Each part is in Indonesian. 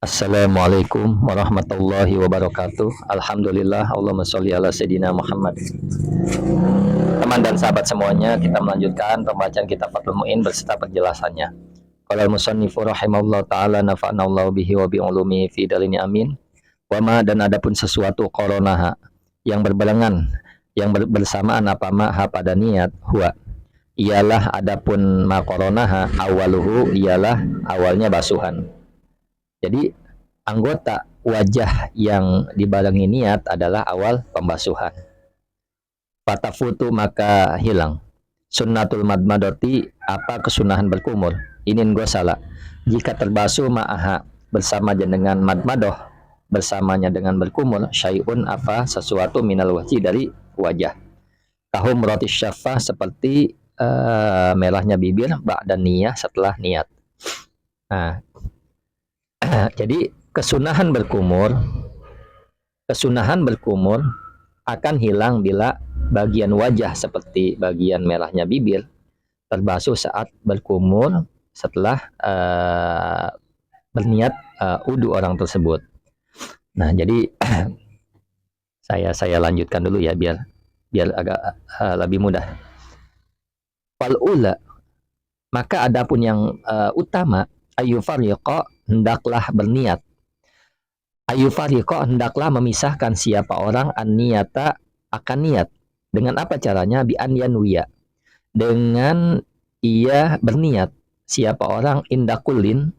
Assalamualaikum warahmatullahi wabarakatuh. Alhamdulillah, Allahumma sholli ala Sayyidina Muhammad. Teman dan sahabat semuanya, kita melanjutkan pembacaan kitab Fathul Mu'in beserta penjelasannya. Qala al-musannifu rahimahullah ta'ala nafa'na Allah bihi wa bi'ulumi fi dalini amin. Wa ma dan adapun sesuatu qoronaha yang berbarengan, yang bersamaan apa ma ha pada niat huwa. Ialah adapun ma qoronaha awaluhu ialah awalnya basuhan. Jadi anggota wajah yang dibarengi niat adalah awal pembasuhan. Fatafutu maka hilang. Sunnatul madmadoti apa kesunahan berkumur. Inin gosala. Jika terbasuh ma'aha bersama dengan madmadoh bersamanya dengan berkumur syai'un apa sesuatu minal wajhi dari wajah. Kahum roti syafah seperti merahnya bibir ba'da niyah setelah niat. Nah, jadi kesunahan berkumur akan hilang bila bagian wajah seperti bagian merahnya bibir terbasuh saat berkumur setelah berniat wudu orang tersebut. Nah, jadi saya lanjutkan dulu ya biar agak lebih mudah. Fal ula, maka adapun yang utama ayyufariqa hendaklah berniat. Ayyufariqa hendaklah memisahkan siapa orang an-niyata akan niat. Dengan apa caranya? Bi an yanwiya. Dengan ia berniat. Siapa orang indakulin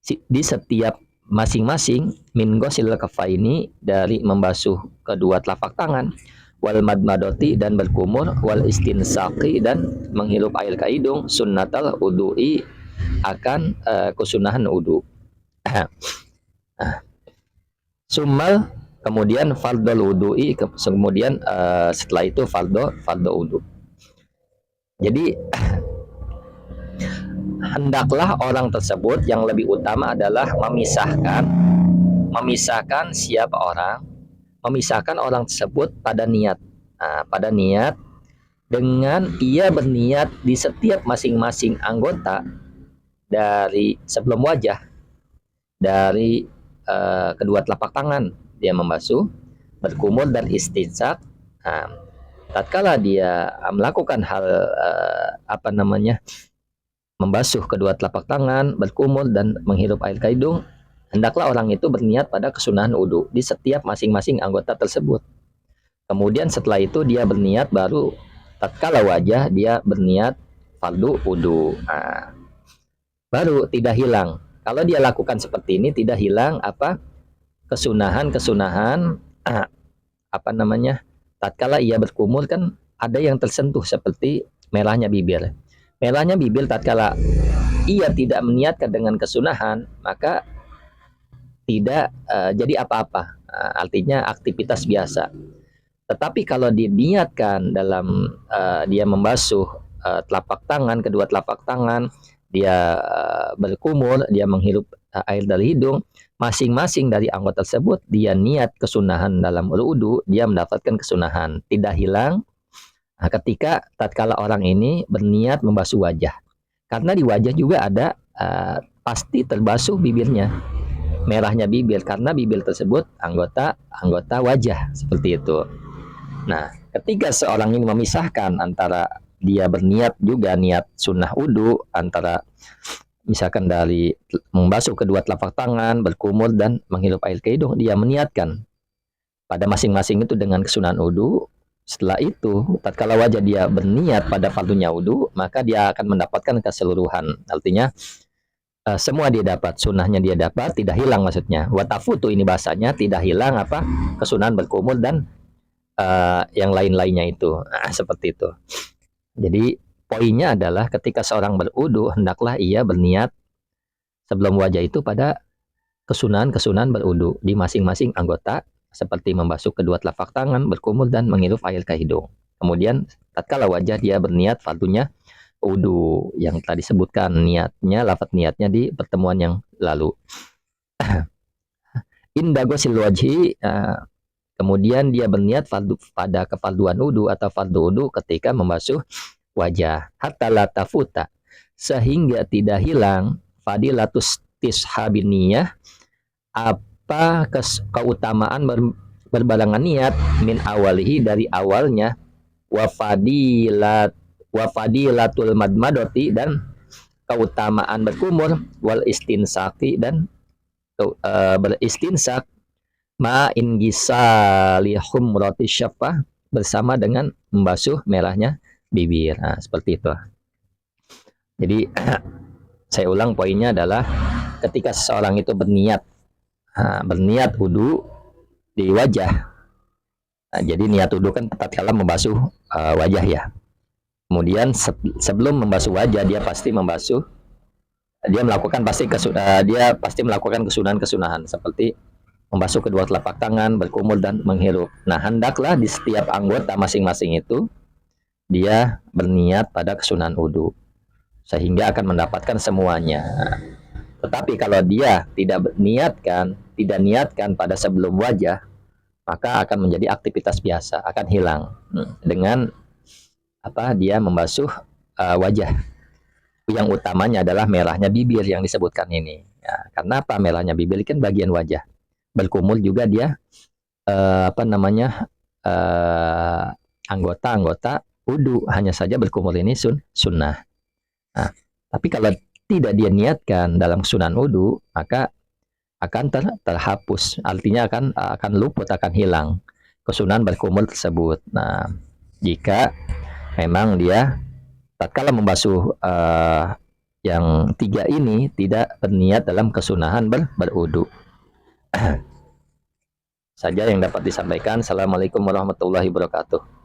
di setiap masing-masing min ghusil kafaini dari membasuh kedua telapak tangan wal madmadoti dan berkumur wal istinsaqi dan menghirup air ke hidung sunnatal wudu'i akan kesunahan wudu. Summal kemudian fardul wudu'i kemudian setelah itu fardu wudu. Jadi hendaklah orang tersebut yang lebih utama adalah memisahkan siapa orang, memisahkan orang tersebut pada niat. Nah, pada niat dengan ia berniat di setiap masing-masing anggota dari sebelum wajah, dari kedua telapak tangan dia membasuh, berkumur dan istinsak. Nah, tatkala dia melakukan hal membasuh kedua telapak tangan, berkumur dan menghirup air ke hidung, hendaklah orang itu berniat pada kesunahan wudu di setiap masing-masing anggota tersebut. Kemudian setelah itu dia berniat baru tatkala wajah dia berniat fardu wudu. Nah, baru tidak hilang. Kalau dia lakukan seperti ini tidak hilang kesunahan tatkala ia berkumur kan ada yang tersentuh seperti merahnya bibir. Merahnya bibir tatkala ia tidak meniatkan dengan kesunahan maka tidak jadi apa-apa. Artinya aktivitas biasa. Tetapi kalau diniatkan dalam dia membasuh kedua telapak tangan, dia berkumur, dia menghirup air dari hidung, masing-masing dari anggota tersebut dia niat kesunahan dalam wudu, dia mendapatkan kesunahan, tidak hilang ketika tatkala orang ini berniat membasuh wajah. Karena di wajah juga ada pasti terbasuh bibirnya, merahnya bibir karena bibir tersebut anggota wajah seperti itu. Nah, ketika seorang ini memisahkan antara dia berniat juga niat sunnah wudu antara misalkan dari membasuh kedua telapak tangan, berkumur dan menghirup air ke hidung, dia meniatkan pada masing-masing itu dengan kesunahan wudu. Setelah itu, tatkala wajah dia berniat pada fardunya wudu, maka dia akan mendapatkan keseluruhan. Artinya semua dia dapat, sunnahnya dia dapat, tidak hilang maksudnya. Watafutu ini bahasanya tidak hilang kesunahan berkumur dan yang lain-lainnya itu. Seperti itu. Jadi poinnya adalah ketika seorang berwudu hendaklah ia berniat sebelum wajah itu pada kesunahan berwudu di masing-masing anggota seperti membasuh kedua telapak tangan, berkumur dan menghirup air ke hidung. Kemudian tatkala wajah dia berniat fardunya wudu yang telah disebutkan lafaz niatnya di pertemuan yang lalu. Inda ghusil wajhi kemudian dia berniat pada kefarduan wudu atau fardu wudu ketika membasuh wajah. Hatta la tafuta sehingga tidak hilang fadilatus tishabiniyah apa keutamaan berbalangan niat min awalihi dari awalnya, wa fadilatul madmadoti dan keutamaan berkumur, wal istinsaki dan beristinsak, ma ingisali humrati syafah bersama dengan membasuh merahnya bibir. Nah, seperti itu. Jadi saya ulang poinnya adalah ketika seseorang itu berniat wudu di wajah. Nah, jadi niat wudu kan tatkala membasuh wajah ya. Kemudian sebelum membasuh wajah dia pasti membasuh, dia pasti melakukan kesunahan-kesunahan seperti membasuh kedua telapak tangan, berkumur dan menghirup. Nah, hendaklah di setiap anggota masing-masing itu dia berniat pada kesunahan wudu sehingga akan mendapatkan semuanya. Tetapi kalau dia tidak niatkan pada sebelum wajah, maka akan menjadi aktivitas biasa, akan hilang dengan dia membasuh wajah. Yang utamanya adalah merahnya bibir yang disebutkan ini. Ya, karena apa? Merahnya bibir kan bagian wajah. Berkumur juga dia anggota-anggota wudu, hanya saja berkumur ini sunnah. Nah, tapi kalau tidak dia niatkan dalam sunan wudu, maka akan terhapus, artinya akan luput, akan hilang kesunahan berkumur tersebut. Nah, jika memang dia tatkala membasuh yang 3 ini tidak berniat dalam kesunahan berwudu. Saja yang dapat disampaikan. Assalamualaikum warahmatullahi wabarakatuh.